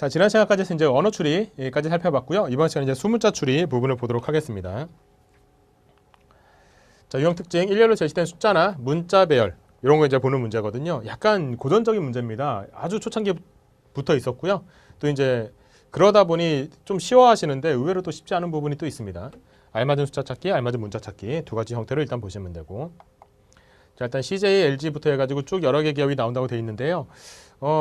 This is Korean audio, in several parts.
자, 지난 시간까지 해서 이제 언어 추리까지 살펴봤고요. 이번 시간에 이제 수문자 추리 부분을 보도록 하겠습니다. 자, 유형 특징, 일렬로 제시된 숫자나 문자 배열 이런 거 이제 보는 문제거든요. 약간 고전적인 문제입니다. 아주 초창기부터 있었고요. 또 이제 그러다 보니 좀 쉬워하시는데 의외로 또 쉽지 않은 부분이 또 있습니다. 알맞은 숫자 찾기, 알맞은 문자 찾기 두 가지 형태로 일단 보시면 되고. 자, 일단 CJ, LG부터 해가지고 쭉 여러 개 기업이 나온다고 되어 있는데요.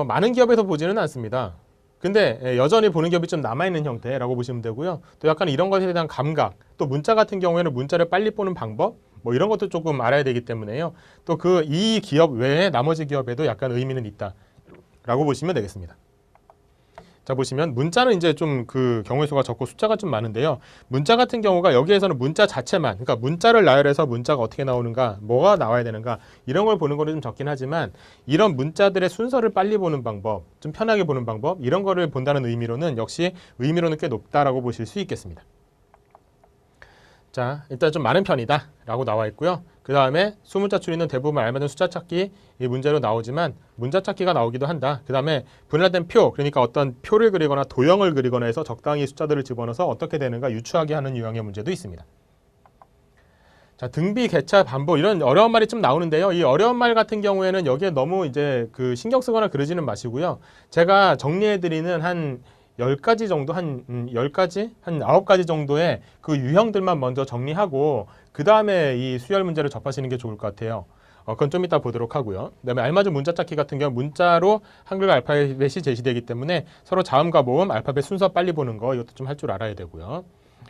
많은 기업에서 보지는 않습니다. 근데 여전히 보는 기업이 좀 남아있는 형태라고 보시면 되고요. 또 약간 이런 것에 대한 감각, 또 문자 같은 경우에는 문자를 빨리 보는 방법, 뭐 이런 것도 조금 알아야 되기 때문에요. 또 이 기업 외에 나머지 기업에도 약간 의미는 있다라고 보시면 되겠습니다. 자, 보시면 문자는 이제 좀 그 경우의 수가 적고 숫자가 좀 많은데요. 문자 같은 경우가 여기에서는 문자 자체만, 그러니까 문자를 나열해서 문자가 어떻게 나오는가, 뭐가 나와야 되는가 이런 걸 보는 거는 좀 적긴 하지만 이런 문자들의 순서를 빨리 보는 방법, 좀 편하게 보는 방법 이런 거를 본다는 의미로는 역시 의미로는 꽤 높다라고 보실 수 있겠습니다. 자, 일단 좀 많은 편이다 라고 나와 있고요. 그 다음에 수문자 추리는 대부분 알맞은 숫자 찾기 이 문제로 나오지만 문자 찾기가 나오기도 한다. 그 다음에 분할된 표, 그러니까 어떤 표를 그리거나 도형을 그리거나 해서 적당히 숫자들을 집어넣어서 어떻게 되는가 유추하게 하는 유형의 문제도 있습니다. 자, 등비, 개차, 반복 이런 어려운 말이 좀 나오는데요. 이 어려운 말 같은 경우에는 여기에 너무 이제 그 신경 쓰거나 그러지는 마시고요. 제가 정리해드리는 한 10가지 정도, 한 10가지? 한 9가지 정도의 그 유형들만 먼저 정리하고 그 다음에 이 수열 문제를 접하시는 게 좋을 것 같아요. 그건 좀 이따 보도록 하고요. 그다음에 알맞은 문자 찾기 같은 경우 문자로 한글 알파벳이 제시되기 때문에 서로 자음과 모음, 알파벳 순서 빨리 보는 거 이것도 좀 할 줄 알아야 되고요.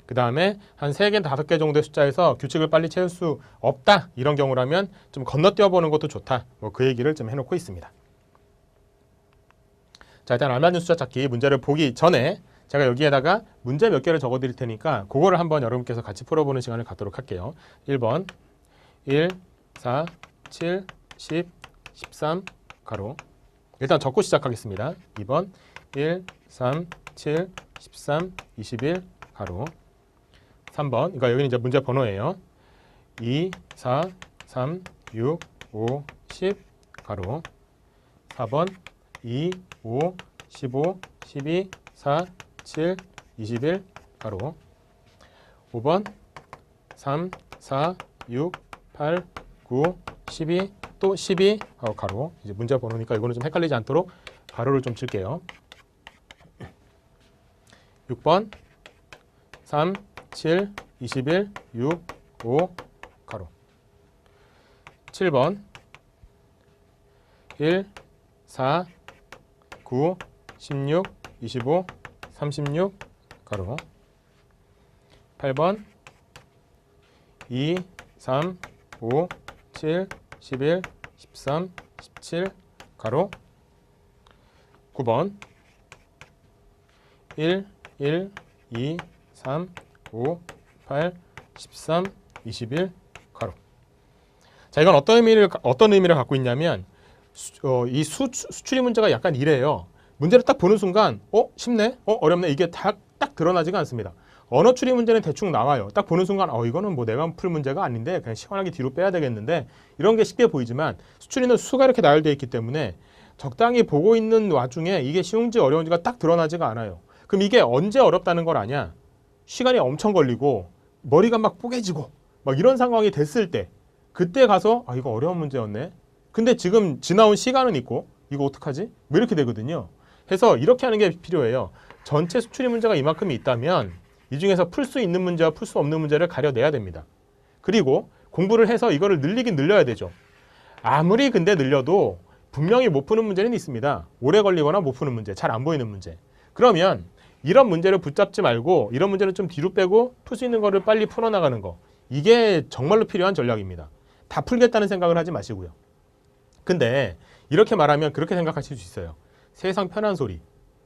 그 다음에 한 3개, 5개 정도의 숫자에서 규칙을 빨리 채울 수 없다 이런 경우라면 좀 건너뛰어 보는 것도 좋다. 뭐 그 얘기를 좀 해놓고 있습니다. 자, 일단 알맞은 숫자 찾기 문제를 보기 전에 제가 여기에다가 문제 몇 개를 적어 드릴 테니까 그거를 한번 여러분께서 같이 풀어보는 시간을 갖도록 할게요. 1번 1, 4, 7, 10, 13 가로 일단 적고 시작하겠습니다. 2번 1, 3, 7, 13, 21 가로 3번 그러니까 여기는 이제 문제 번호예요. 2, 4, 3, 6, 5, 10 가로 4번 2, 5, 15, 12, 4, 7, 21 가로 5번 3, 4, 6, 8, 9, 12 또 12 가로 이제 문제 번호니까 이거는 좀 헷갈리지 않도록 가로를 좀 칠게요. 6번 3, 7, 21, 6, 5 가로 7번 1, 4, 9, 16, 25, 36 가로 8번 2, 3, 5, 7, 11, 13, 17 가로 9번 1, 1, 2, 3, 5, 8, 13, 21 가로. 자, 이건 어떤 의미를 갖고 있냐면 이 수추리 문제가 약간 이래요. 문제를 딱 보는 순간 쉽네? 어렵네? 이게 딱 드러나지가 않습니다. 언어 추리 문제는 대충 나와요. 딱 보는 순간 이거는 뭐 내가 풀 문제가 아닌데 그냥 시원하게 뒤로 빼야 되겠는데 이런 게 쉽게 보이지만 수추리는 수가 이렇게 나열되어 있기 때문에 적당히 보고 있는 와중에 이게 쉬운지 어려운지가 딱 드러나지가 않아요. 그럼 이게 언제 어렵다는 걸 아냐? 시간이 엄청 걸리고 머리가 막 뽀개지고 막 이런 상황이 됐을 때 그때 가서 이거 어려운 문제였네. 근데 지금 지나온 시간은 있고 이거 어떡하지? 뭐 이렇게 되거든요. 해서 이렇게 하는 게 필요해요. 전체 수추리 문제가 이만큼이 있다면 이 중에서 풀 수 있는 문제와 풀 수 없는 문제를 가려내야 됩니다. 그리고 공부를 해서 이거를 늘리긴 늘려야 되죠. 아무리 근데 늘려도 분명히 못 푸는 문제는 있습니다. 오래 걸리거나 못 푸는 문제, 잘 안 보이는 문제. 그러면 이런 문제를 붙잡지 말고 이런 문제는 좀 뒤로 빼고 풀 수 있는 거를 빨리 풀어나가는 거. 이게 정말로 필요한 전략입니다. 다 풀겠다는 생각을 하지 마시고요. 근데 이렇게 말하면 그렇게 생각하실 수 있어요. 세상 편한 소리.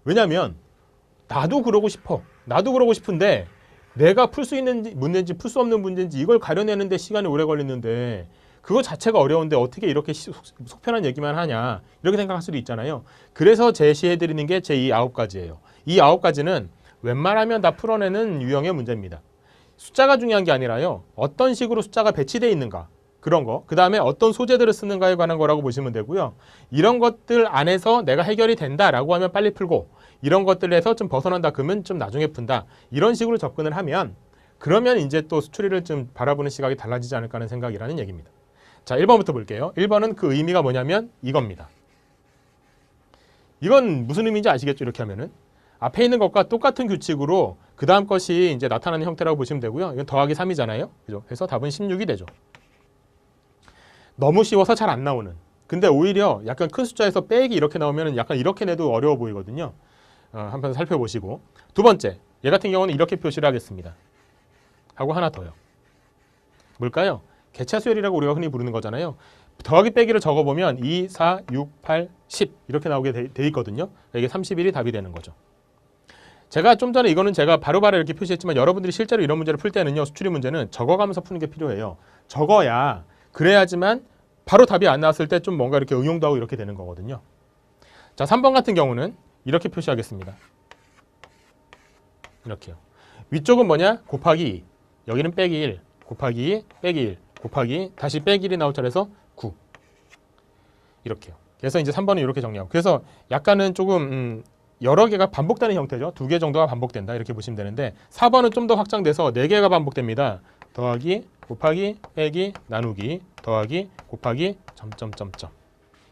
왜냐면 나도 그러고 싶어. 나도 그러고 싶은데 내가 풀 수 있는 문제인지 풀 수 없는 문제인지 이걸 가려내는데 시간이 오래 걸리는데 그거 자체가 어려운데 어떻게 이렇게 속 편한 얘기만 하냐 이렇게 생각할 수도 있잖아요. 그래서 제시해드리는 게 제 이 9가지예요. 이 9가지는 웬만하면 다 풀어내는 유형의 문제입니다. 숫자가 중요한 게 아니라요. 어떤 식으로 숫자가 배치되어 있는가 그런 거, 그 다음에 어떤 소재들을 쓰는가에 관한 거라고 보시면 되고요. 이런 것들 안에서 내가 해결이 된다라고 하면 빨리 풀고 이런 것들에서 좀 벗어난다 그러면 좀 나중에 푼다. 이런 식으로 접근을 하면 그러면 이제 또 수출이를 좀 바라보는 시각이 달라지지 않을까 하는 생각이라는 얘기입니다. 자, 1번부터 볼게요. 1번은 그 의미가 뭐냐면 이겁니다. 이건 무슨 의미인지 아시겠죠? 이렇게 하면은 앞에 있는 것과 똑같은 규칙으로 그 다음 것이 이제 나타나는 형태라고 보시면 되고요. 이건 더하기 3이잖아요. 그죠? 그래서 답은 16이 되죠. 너무 쉬워서 잘 안 나오는. 근데 오히려 약간 큰 숫자에서 빼기 이렇게 나오면 약간 이렇게 내도 어려워 보이거든요. 한번 살펴보시고. 두 번째, 얘 같은 경우는 이렇게 표시를 하겠습니다. 하고 하나 더요. 뭘까요? 개차수열이라고 우리가 흔히 부르는 거잖아요. 더하기 빼기를 적어보면 2, 4, 6, 8, 10 이렇게 나오게 돼 있거든요. 이게 31이 답이 되는 거죠. 제가 좀 전에 이거는 제가 바로바로 이렇게 표시했지만 여러분들이 실제로 이런 문제를 풀 때는요. 수출입 문제는 적어가면서 푸는 게 필요해요. 적어야 그래야지만 바로 답이 안 나왔을 때 좀 뭔가 이렇게 응용도 하고 이렇게 되는 거거든요. 자, 3번 같은 경우는 이렇게 표시하겠습니다. 이렇게요. 위쪽은 뭐냐? 곱하기 2. 여기는 빼기 1, 곱하기 2, 빼기 1, 곱하기 다시 빼기 1이 나올 차례에서 9. 이렇게요. 그래서 이제 3번은 이렇게 정리하고. 그래서 약간은 조금 여러 개가 반복되는 형태죠. 2개 정도가 반복된다. 이렇게 보시면 되는데 4번은 좀 더 확장돼서 4개가 반복됩니다. 더하기, 곱하기, 빼기, 나누기, 더하기, 곱하기, 점점점점.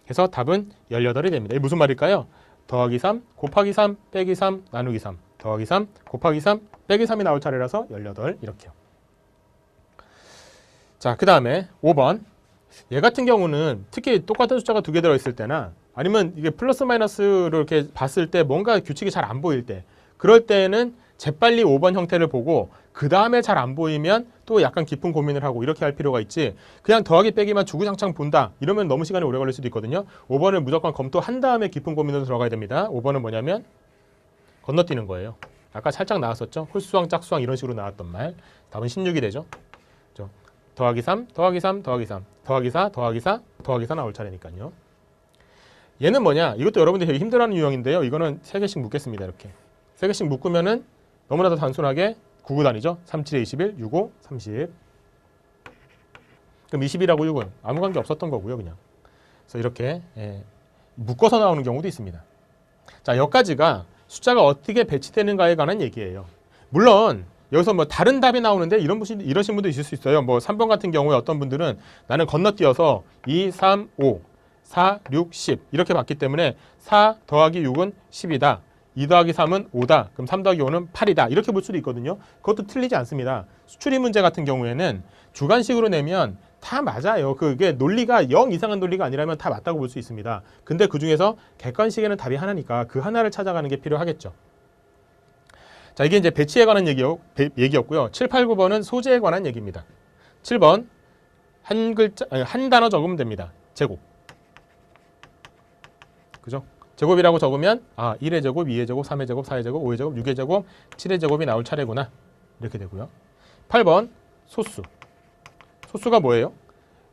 그래서 답은 18이 됩니다. 이게 무슨 말일까요? 더하기 3, 곱하기 3, 빼기 3, 나누기 3, 더하기 3, 곱하기 3, 빼기 3이 나올 차례라서 18 이렇게요. 자, 그 다음에 5번. 얘 같은 경우는 특히 똑같은 숫자가 2개 들어있을 때나 아니면 이게 플러스 마이너스를 이렇게 봤을 때 뭔가 규칙이 잘 안 보일 때 그럴 때는 재빨리 5번 형태를 보고 그 다음에 잘 안 보이면 또 약간 깊은 고민을 하고 이렇게 할 필요가 있지 그냥 더하기 빼기만 주구장창 본다 이러면 너무 시간이 오래 걸릴 수도 있거든요. 5번을 무조건 검토한 다음에 깊은 고민으로 들어가야 됩니다. 5번은 뭐냐면 건너뛰는 거예요. 아까 살짝 나왔었죠. 홀수왕, 짝수왕 이런 식으로 나왔던 말. 답은 16이 되죠. 더하기 3, 더하기 3, 더하기 3, 더하기 4, 더하기 4, 더하기 4 나올 차례니까요. 얘는 뭐냐? 이것도 여러분들이 되게 힘들어하는 유형인데요. 이거는 3개씩 묶겠습니다. 이렇게 3개씩 묶으면은 너무나도 단순하게 9구 단위죠. 3, 7에 21, 6, 5, 30. 그럼 20이라고 6은 아무 관계 없었던 거고요. 그냥. 그래서 이렇게 묶어서 나오는 경우도 있습니다. 자, 여기까지가 숫자가 어떻게 배치되는가에 관한 얘기예요. 물론 여기서 뭐 다른 답이 나오는데 이러신 분도 있을 수 있어요. 뭐 3번 같은 경우에 어떤 분들은 나는 건너뛰어서 2, 3, 5, 4, 6, 10 이렇게 봤기 때문에 4 더하기 6은 10이다. 2 더하기 3은 5다. 그럼 3 더하기 5는 8이다. 이렇게 볼 수도 있거든요. 그것도 틀리지 않습니다. 수출입 문제 같은 경우에는 주관식으로 내면 다 맞아요. 그게 논리가 0 이상한 논리가 아니라면 다 맞다고 볼 수 있습니다. 근데 그중에서 객관식에는 답이 하나니까 그 하나를 찾아가는 게 필요하겠죠. 자, 이게 이제 배치에 관한 얘기였고요. 7, 8, 9번은 소재에 관한 얘기입니다. 7번 한 단어 적으면 됩니다. 제곱. 그죠? 제곱이라고 적으면 1의 제곱, 2의 제곱, 3의 제곱, 4의 제곱, 5의 제곱, 6의 제곱, 7의 제곱이 나올 차례구나. 이렇게 되고요. 8번 소수. 소수가 뭐예요?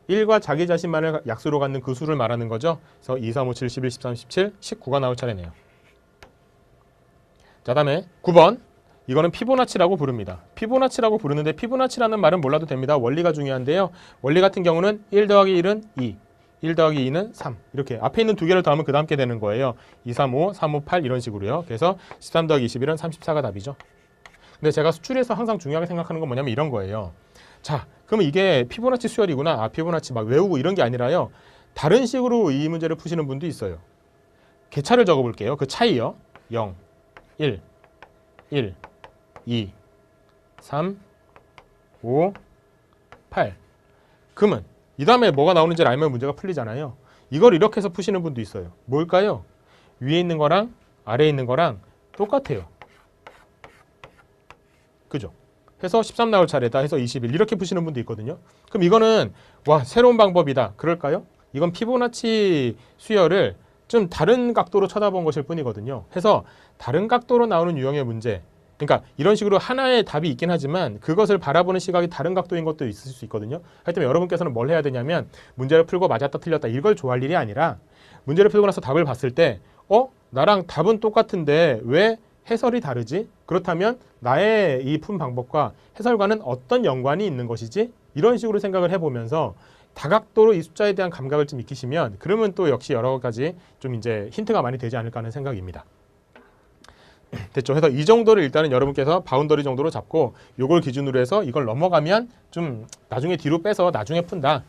1과 자기 자신만을 약수로 갖는 그 수를 말하는 거죠. 그래서 2, 3, 5, 7, 11, 13, 17, 19가 나올 차례네요. 자, 다음에 9번. 이거는 피보나치라고 부릅니다. 피보나치라고 부르는데 피보나치라는 말은 몰라도 됩니다. 원리가 중요한데요. 원리 같은 경우는 1 더하기 1은 2, 1 더하기 2는 3 이렇게 앞에 있는 두 개를 더하면 그 다음 게 되는 거예요. 2, 3, 5, 3, 5, 8 이런 식으로요. 그래서 13 더하기 21은 34가 답이죠. 근데 제가 수출에서 항상 중요하게 생각하는 건 뭐냐면 이런 거예요. 자, 그러면 이게 피보나치 수열이구나. 피보나치 막 외우고 이런 게 아니라요. 다른 식으로 이 문제를 푸시는 분도 있어요. 개차를 적어볼게요. 그 차이요. 0, 1, 1, 2, 3, 5, 8. 그러면 이 다음에 뭐가 나오는지를 알면 문제가 풀리잖아요. 이걸 이렇게 해서 푸시는 분도 있어요. 뭘까요? 위에 있는 거랑 아래에 있는 거랑 똑같아요. 그죠? 해서 13 나올 차례다 해서 21 이렇게 푸시는 분도 있거든요. 그럼 이거는 와 새로운 방법이다. 그럴까요? 이건 피보나치 수열을 좀 다른 각도로 쳐다본 것일 뿐이거든요. 해서 다른 각도로 나오는 유형의 문제 그러니까 이런 식으로 하나의 답이 있긴 하지만 그것을 바라보는 시각이 다른 각도인 것도 있을 수 있거든요. 하여튼 여러분께서는 뭘 해야 되냐면 문제를 풀고 맞았다 틀렸다 이걸 좋아할 일이 아니라 문제를 풀고 나서 답을 봤을 때 나랑 답은 똑같은데 왜 해설이 다르지? 그렇다면 나의 이 푼 방법과 해설과는 어떤 연관이 있는 것이지? 이런 식으로 생각을 해보면서 다각도로 이 숫자에 대한 감각을 좀 익히시면 그러면 또 역시 여러 가지 좀 이제 힌트가 많이 되지 않을까 하는 생각입니다. 됐죠? 그래서 이 정도를 일단은 여러분께서 바운더리 정도로 잡고 요걸 기준으로 해서 이걸 넘어가면 좀 나중에 뒤로 빼서 나중에 푼다.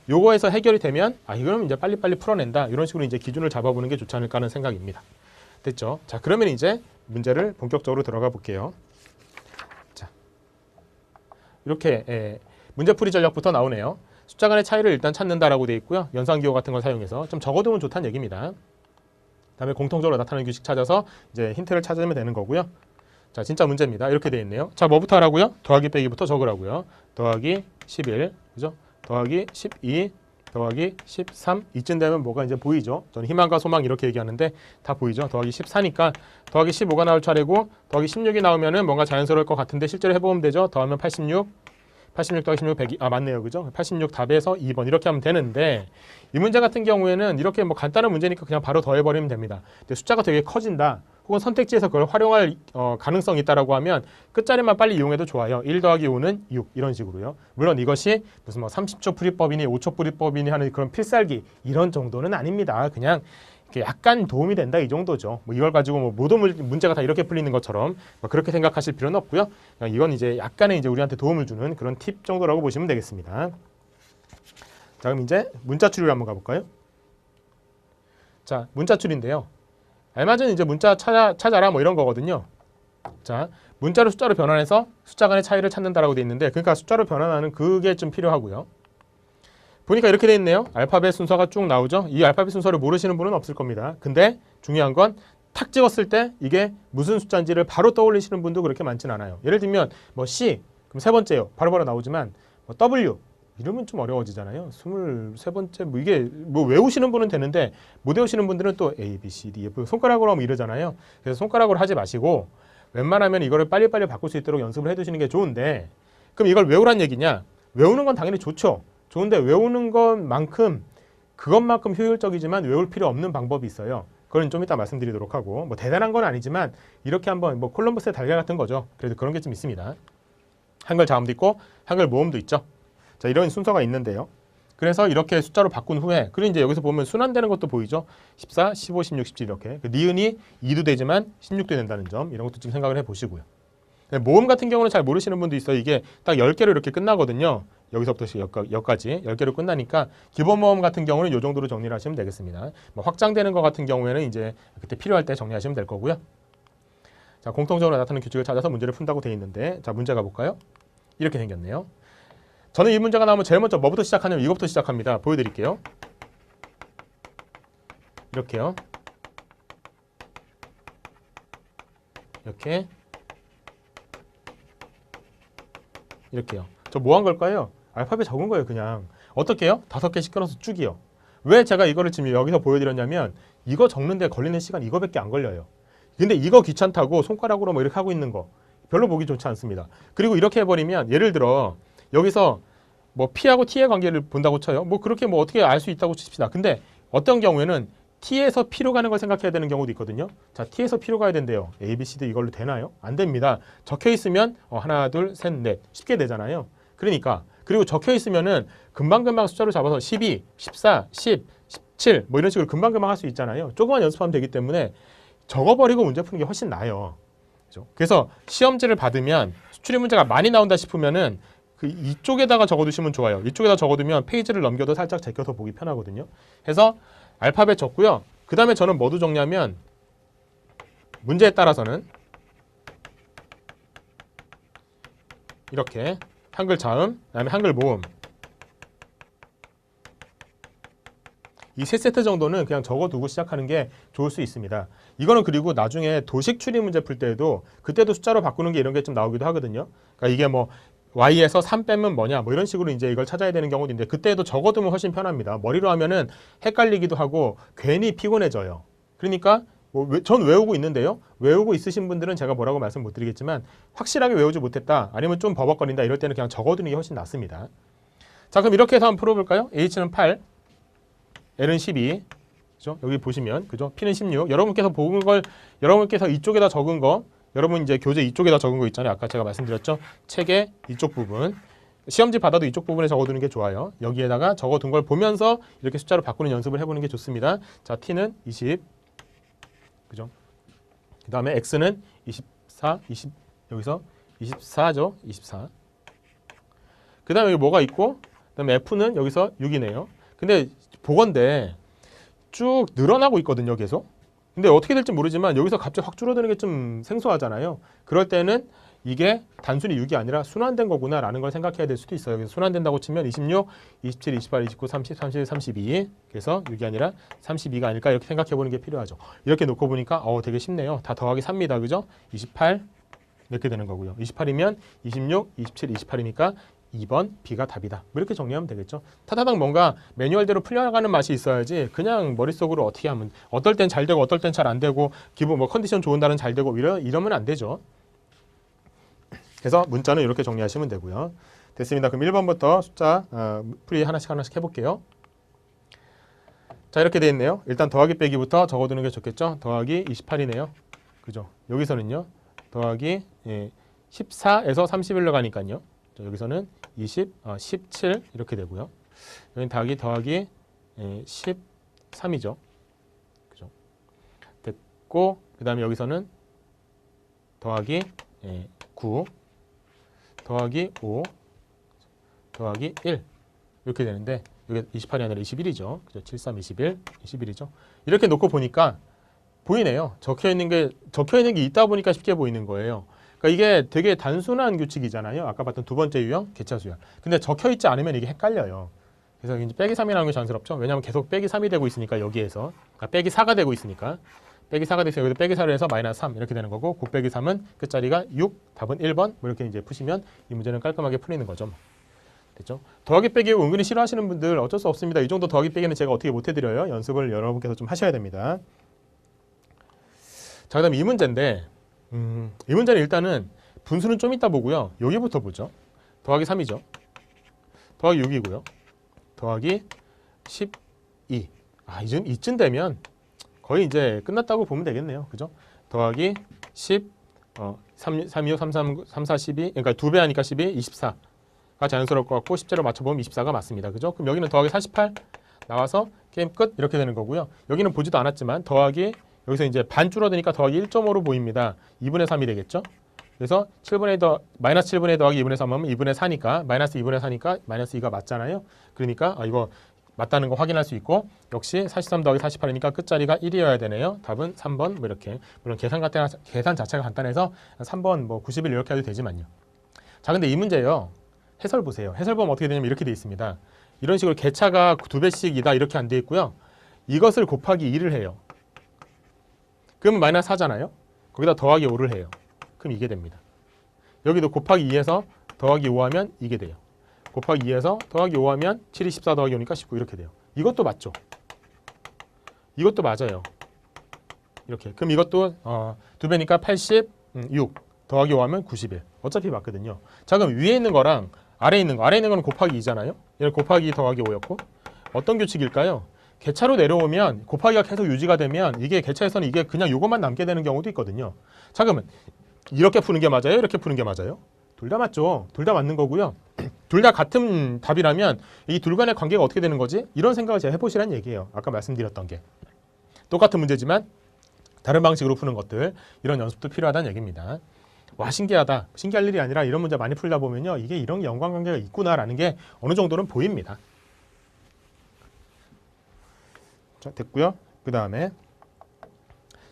요거에서 해결이 되면 이거는 이제 빨리빨리 풀어낸다. 이런 식으로 이제 기준을 잡아보는 게 좋지 않을까 하는 생각입니다. 됐죠? 자, 그러면 이제 문제를 본격적으로 들어가 볼게요. 자, 이렇게 문제풀이 전략부터 나오네요. 숫자 간의 차이를 일단 찾는다라고 되어 있고요. 연산기호 같은 걸 사용해서 좀 적어두면 좋다는 얘기입니다. 다음에 공통적으로 나타나는 규칙 찾아서 이제 힌트를 찾으면 되는 거고요. 자, 진짜 문제입니다. 이렇게 되어 있네요. 자, 뭐부터 하라고요? 더하기 빼기부터 적으라고요. 더하기 11, 그죠? 더하기 12, 더하기 13. 이쯤 되면 뭐가 이제 보이죠? 저는 희망과 소망 이렇게 얘기하는데 다 보이죠? 더하기 14니까 더하기 15가 나올 차례고 더하기 16이 나오면은 뭔가 자연스러울 것 같은데 실제로 해보면 되죠? 더하면 86. 86 더하기 16, 102. 맞네요. 그죠? 86 답에서 2번 이렇게 하면 되는데 이 문제 같은 경우에는 이렇게 뭐 간단한 문제니까 그냥 바로 더해버리면 됩니다. 근데 숫자가 되게 커진다. 혹은 선택지에서 그걸 활용할 가능성이 있다라고 하면 끝자리만 빨리 이용해도 좋아요. 1 더하기 5는 6 이런 식으로요. 물론 이것이 무슨 뭐 30초 풀이법이니 5초 풀이법이니 하는 그런 필살기 이런 정도는 아닙니다. 그냥 약간 도움이 된다 이 정도죠. 뭐 이걸 가지고 뭐 모든 문제가 다 이렇게 풀리는 것처럼 뭐 그렇게 생각하실 필요는 없고요. 이건 이제 약간의 이제 우리한테 도움을 주는 그런 팁 정도라고 보시면 되겠습니다. 자, 그럼 이제 문자 추리를 한번 가볼까요? 자, 문자 추리인데요. 알맞은 이제 문자 찾아라 뭐 이런 거거든요. 자, 문자를 숫자로 변환해서 숫자 간의 차이를 찾는다라고 돼 있는데 그러니까 숫자로 변환하는 그게 좀 필요하고요. 보니까 이렇게 돼 있네요. 알파벳 순서가 쭉 나오죠. 이 알파벳 순서를 모르시는 분은 없을 겁니다. 근데 중요한 건 탁 찍었을 때 이게 무슨 숫자인지를 바로 떠올리시는 분도 그렇게 많진 않아요. 예를 들면 뭐 C, 그럼 세 번째요. 바로바로 나오지만 뭐 W, 이러면 좀 어려워지잖아요. 23번째 뭐 이게 뭐 외우시는 분은 되는데 못 외우시는 분들은 또 A, B, C, D, F 손가락으로 하면 이러잖아요. 그래서 손가락으로 하지 마시고 웬만하면 이거를 빨리빨리 바꿀 수 있도록 연습을 해두시는 게 좋은데 그럼 이걸 외우란 얘기냐? 외우는 건 당연히 좋죠. 좋은데 외우는 그것만큼 효율적이지만 외울 필요 없는 방법이 있어요. 그건 좀 이따 말씀드리도록 하고 뭐 대단한 건 아니지만 이렇게 한번 뭐 콜럼버스의 달걀 같은 거죠. 그래도 그런 게 좀 있습니다. 한글 자음도 있고 한글 모음도 있죠. 자, 이런 순서가 있는데요. 그래서 이렇게 숫자로 바꾼 후에 그리고 이제 여기서 보면 순환되는 것도 보이죠. 14, 15, 16, 17 이렇게 니은이 2도 되지만 16도 된다는 점 이런 것도 좀 생각을 해보시고요. 모음 같은 경우는 잘 모르시는 분도 있어요. 이게 딱 10개로 이렇게 끝나거든요. 여기서부터 여기까지 10개로 끝나니까 기본 모음 같은 경우는 이 정도로 정리를 하시면 되겠습니다. 뭐 확장되는 것 같은 경우에는 이제 그때 필요할 때 정리하시면 될 거고요. 자, 공통적으로 나타나는 규칙을 찾아서 문제를 푼다고 되어 있는데 자, 문제 가볼까요? 이렇게 생겼네요. 저는 이 문제가 나오면 제일 먼저 뭐부터 시작하냐면 이것부터 시작합니다. 보여드릴게요. 이렇게요. 이렇게요. 저 뭐 한 걸까요? 알파벳 적은 거예요, 그냥. 어떻게 해요? 5개씩 끊어서 쭉이요. 왜 제가 이거를 지금 여기서 보여드렸냐면 이거 적는데 걸리는 시간 이거밖에 안 걸려요. 근데 이거 귀찮다고 손가락으로 뭐 이렇게 하고 있는 거 별로 보기 좋지 않습니다. 그리고 이렇게 해버리면 예를 들어 여기서 뭐 P하고 T의 관계를 본다고 쳐요. 뭐 그렇게 뭐 어떻게 알 수 있다고 칩시다. 근데 어떤 경우에는 T에서 P로 가는 걸 생각해야 되는 경우도 있거든요. 자, T에서 P로 가야 된대요. A, B, C, D 이걸로 되나요? 안 됩니다. 적혀 있으면 하나, 둘, 셋, 넷 쉽게 되잖아요. 그러니까 그리고 적혀 있으면은 금방금방 숫자로 잡아서 12, 14, 10, 17 뭐 이런 식으로 금방금방 할 수 있잖아요. 조금만 연습하면 되기 때문에 적어버리고 문제 푸는 게 훨씬 나아요. 그렇죠? 그래서 시험지를 받으면 수출입 문제가 많이 나온다 싶으면은 그 이쪽에다가 적어두시면 좋아요. 이쪽에다 적어두면 페이지를 넘겨도 살짝 제껴서 보기 편하거든요. 그래서 알파벳 적고요. 그 다음에 저는 뭐도 적냐면 문제에 따라서는 이렇게 한글 자음, 그다음에 한글 모음 이 세 세트 정도는 그냥 적어두고 시작하는 게 좋을 수 있습니다. 이거는 그리고 나중에 도식 추리 문제 풀 때도 그때도 숫자로 바꾸는 게 이런 게 좀 나오기도 하거든요. 그러니까 이게 뭐 y에서 3 빼면 뭐냐 뭐 이런 식으로 이제 이걸 찾아야 되는 경우도 있는데 그때도 적어두면 훨씬 편합니다. 머리로 하면은 헷갈리기도 하고 괜히 피곤해져요. 그러니까 전 외우고 있는데요. 외우고 있으신 분들은 제가 뭐라고 말씀 못 드리겠지만 확실하게 외우지 못했다 아니면 좀 버벅거린다 이럴 때는 그냥 적어두는 게 훨씬 낫습니다. 자, 그럼 이렇게 해서 한번 풀어볼까요? H는 8, L은 12, 그죠? 여기 보시면 그죠? P는 16. 여러분께서 보는 걸 여러분께서 이쪽에다 적은 거 여러분 이제 교재 이쪽에다 적은 거 있잖아요. 아까 제가 말씀드렸죠. 책의 이쪽 부분. 시험지 받아도 이쪽 부분에 적어두는 게 좋아요. 여기에다가 적어둔 걸 보면서 이렇게 숫자로 바꾸는 연습을 해보는 게 좋습니다. 자, T는 20. 그죠? 그 다음에 X는 24, 20 여기서 24죠. 24. 그 다음에 여기 뭐가 있고 그 다음에 F는 여기서 6이네요. 근데 보건대 쭉 늘어나고 있거든요. 계속. 근데 어떻게 될지 모르지만 여기서 갑자기 확 줄어드는 게 좀 생소하잖아요. 그럴 때는 이게 단순히 6이 아니라 순환된 거구나 라는 걸 생각해야 될 수도 있어요. 그래서 순환된다고 치면 26, 27, 28, 29, 30, 31, 32 그래서 6이 아니라 32가 아닐까 이렇게 생각해 보는 게 필요하죠. 이렇게 놓고 보니까 되게 쉽네요. 다 더하기 3입니다. 그죠? 28 이렇게 되는 거고요. 28이면 26, 27, 28이니까 2번 B가 답이다. 이렇게 정리하면 되겠죠. 타다닥 뭔가 매뉴얼대로 풀려나가는 맛이 있어야지 그냥 머릿속으로 어떻게 하면 어떨 땐 잘 되고 어떨 땐 잘 안 되고 기본 뭐 컨디션 좋은 날은 잘 되고 이러면 안 되죠. 그래서 문자는 이렇게 정리하시면 되고요. 됐습니다. 그럼 1번부터 숫자 풀이 하나씩 해볼게요. 자 이렇게 돼 있네요. 일단 더하기 빼기부터 적어두는 게 좋겠죠. 더하기 28이네요. 그죠? 여기서는요. 더하기 14에서 31로 가니까요. 여기서는 20, 17 이렇게 되고요. 여기는 더하기 13이죠. 그죠? 됐고 그 다음에 여기서는 더하기 9 더하기 5 더하기 1 이렇게 되는데 여기 28이 아니라 21이죠. 그죠? 7, 3, 21, 21이죠. 이렇게 놓고 보니까 보이네요. 적혀 있는 게 있다 보니까 쉽게 보이는 거예요. 그러니까 이게 되게 단순한 규칙이잖아요. 아까 봤던 두 번째 유형, 개차 수열. 근데 적혀 있지 않으면 이게 헷갈려요. 그래서 이제 빼기 3이라는 게 자연스럽죠. 왜냐하면 계속 빼기 3이 되고 있으니까 여기에서 빼기 4가 되고 있으니까 빼기 4가 돼서 여기서 빼기 4를 해서 마이너스 3 이렇게 되는 거고 9 빼기 3은 끝자리가 6, 답은 1번 뭐 이렇게 이제 푸시면 이 문제는 깔끔하게 풀리는 거죠. 됐죠? 더하기 빼기 은근히 싫어하시는 분들 어쩔 수 없습니다. 이 정도 더하기 빼기는 제가 어떻게 못 해드려요. 연습을 여러분께서 좀 하셔야 됩니다. 자, 그다음 이 문제인데 이 문제는 일단은 분수는 좀 이따 보고요. 여기부터 보죠. 더하기 3이죠. 더하기 6이고요. 더하기 12. 이쯤 되면 거의 이제 끝났다고 보면 되겠네요. 그죠? 더하기 10, 3, 2, 5, 3, 4, 12. 그러니까 2배 하니까 12, 24가 자연스러울 것 같고 10제로 맞춰보면 24가 맞습니다. 그죠? 그럼 여기는 더하기 48 나와서 게임 끝 이렇게 되는 거고요. 여기는 보지도 않았지만 더하기 여기서 이제 반 줄어드니까 더하기 1.5로 보입니다. 2분의 3이 되겠죠? 그래서 마이너스 7분의 더하기 2분의 3 하면 2분의 4니까 마이너스 2분의 4니까 마이너스 2가 맞잖아요. 그러니까 이거 맞다는 거 확인할 수 있고 역시 43 더하기 48이니까 끝자리가 1이어야 되네요. 답은 3번 뭐 이렇게 물론 계산 자체가 간단해서 3번 뭐 91 이렇게 해도 되지만요. 자 근데 이 문제요. 해설 보세요. 해설 보면 어떻게 되냐면 이렇게 돼 있습니다. 이런 식으로 개차가 2배씩이다 이렇게 안 돼 있고요. 이것을 곱하기 2를 해요. 그러면 마이너스 4잖아요. 거기다 더하기 5를 해요. 그럼 이게 됩니다. 여기도 곱하기 2에서 더하기 5 하면 이게 돼요. 곱하기 2에서 더하기 5 하면 7이 14 더하기 5니까 19 이렇게 돼요. 이것도 맞죠? 이것도 맞아요. 이렇게. 그럼 이것도 2배니까 86 더하기 5 하면 91. 어차피 맞거든요. 자 그럼 위에 있는 거랑 아래에 있는 거는 곱하기 2잖아요. 얘는 곱하기 2 더하기 5였고 어떤 규칙일까요? 개차로 내려오면 곱하기가 계속 유지가 되면 이게 개차에서는 이게 그냥 요것만 남게 되는 경우도 있거든요. 자 그러면 이렇게 푸는 게 맞아요? 이렇게 푸는 게 맞아요? 둘 다 맞죠. 둘 다 맞는 거고요. 둘 다 같은 답이라면 이 둘 간의 관계가 어떻게 되는 거지? 이런 생각을 제가 해보시라는 얘기예요. 아까 말씀드렸던 게. 똑같은 문제지만 다른 방식으로 푸는 것들 이런 연습도 필요하다는 얘기입니다. 와 신기하다. 신기할 일이 아니라 이런 문제 많이 풀다 보면요. 이게 이런 연관관계가 있구나라는 게 어느 정도는 보입니다. 자 됐고요. 그 다음에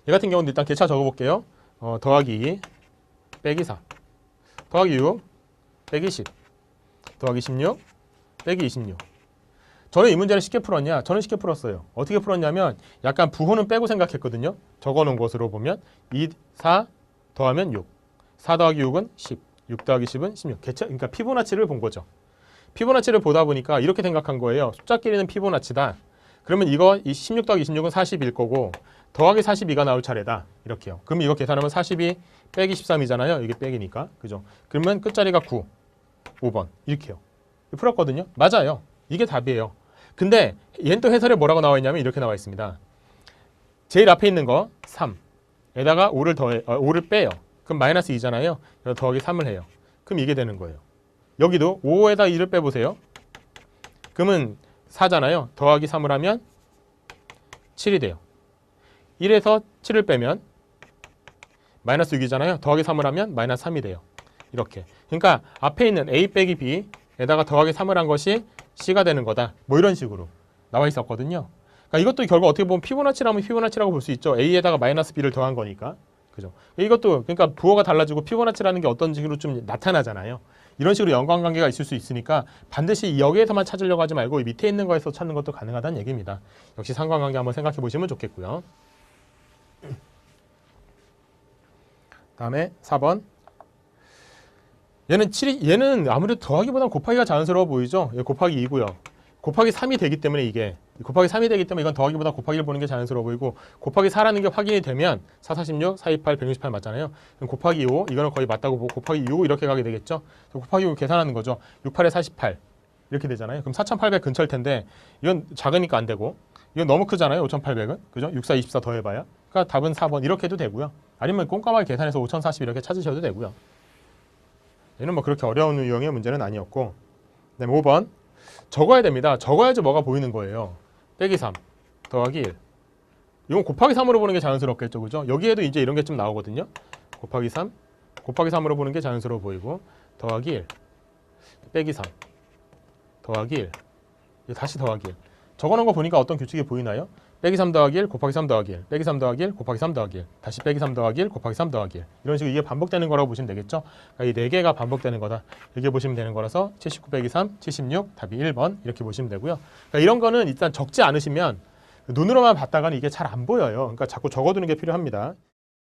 얘 같은 경우는 일단 개차 적어볼게요. 더하기 2 빼기 4 더하기 6 빼기 10 더하기 16 빼기 26. 저는 이 문제를 쉽게 풀었냐? 저는 쉽게 풀었어요. 어떻게 풀었냐면 약간 부호는 빼고 생각했거든요. 적어놓은 것으로 보면 2, 4 더하면 6 4 더하기 6은 10 6 더하기 10은 16. 그러니까 피보나치를 본 거죠. 피보나치를 보다 보니까 이렇게 생각한 거예요. 숫자끼리는 피보나치다. 그러면 이 16 더하기 26은 40일 거고 더하기 42가 나올 차례다. 이렇게요. 그럼 이거 계산하면 42 빼기 13이잖아요. 이게 빼기니까. 그죠? 그러면 끝자리가 9, 5번. 이렇게요. 풀었거든요. 맞아요. 이게 답이에요. 근데 얘는 또 해설에 뭐라고 나와 있냐면 이렇게 나와 있습니다. 제일 앞에 있는 거 3에다가 5를 빼요. 그럼 마이너스 2잖아요. 그래서 더하기 3을 해요. 그럼 이게 되는 거예요. 여기도 5에다 2를 빼보세요. 그러면 4잖아요. 더하기 3을 하면 7이 돼요. 1에서 7을 빼면 마이너스 6이잖아요. 더하기 3을 하면 마이너스 3이 돼요. 이렇게. 그러니까 앞에 있는 A 빼기 B에다가 더하기 3을 한 것이 C가 되는 거다. 뭐 이런 식으로 나와 있었거든요. 그러니까 이것도 결국 어떻게 보면 피보나치라면 피보나치라고 볼 수 있죠. A에다가 마이너스 B를 더한 거니까. 그죠? 이것도 그러니까 부호가 달라지고 피보나치라는 게 어떤 식으로 좀 나타나잖아요. 이런 식으로 연관관계가 있을 수 있으니까 반드시 여기에서만 찾으려고 하지 말고 이 밑에 있는 거에서 찾는 것도 가능하다는 얘기입니다. 역시 상관관계 한번 생각해 보시면 좋겠고요. 다음에 4번. 얘는 아무래도 더하기보다는 곱하기가 자연스러워 보이죠? 얘 곱하기 2고요. 곱하기 3이 되기 때문에 곱하기 3이 되기 때문에 이건 더하기보다 곱하기를 보는 게 자연스러워 보이고 곱하기 4라는 게 확인이 되면 4, 46, 4, 28, 168 맞잖아요. 그럼 곱하기 5 이거는 거의 맞다고 보고 곱하기 6 이렇게 가게 되겠죠. 곱하기 5 계산하는 거죠. 6, 8에 48 이렇게 되잖아요. 그럼 4,800 근처일 텐데 이건 작으니까 안 되고 이건 너무 크잖아요. 5,800은 그죠? 6, 4, 24 더해봐야. 그러니까 답은 4번 이렇게 해도 되고요. 아니면 꼼꼼하게 계산해서 5,040 이렇게 찾으셔도 되고요. 얘는 뭐 그렇게 어려운 유형의 문제는 아니었고. 그다음에 5번. 적어야 됩니다. 적어야지 뭐가 보이는 거예요. 빼기 3 더하기 1. 이건 곱하기 3으로 보는 게 자연스럽겠죠. 그죠? 여기에도 이제 이런 게 좀 나오거든요. 곱하기 3 곱하기 3으로 보는 게 자연스러워 보이고 더하기 1 빼기 3 더하기 1 다시 더하기 1. 적어놓은 거 보니까 어떤 규칙이 보이나요? 빼기 3 더하기 1 곱하기 3 더하기 1 빼기 3 더하기 1 곱하기 3 더하기 1 다시 빼기 3 더하기 1 곱하기 3 더하기 1 이런 식으로 이게 반복되는 거라고 보시면 되겠죠. 그러니까 이 4개가 반복되는 거다 이렇게 보시면 되는 거라서 79 빼기 3 76 답이 1번 이렇게 보시면 되고요. 그러니까 이런 거는 일단 적지 않으시면 눈으로만 봤다가는 이게 잘 안 보여요. 그러니까 자꾸 적어두는 게 필요합니다.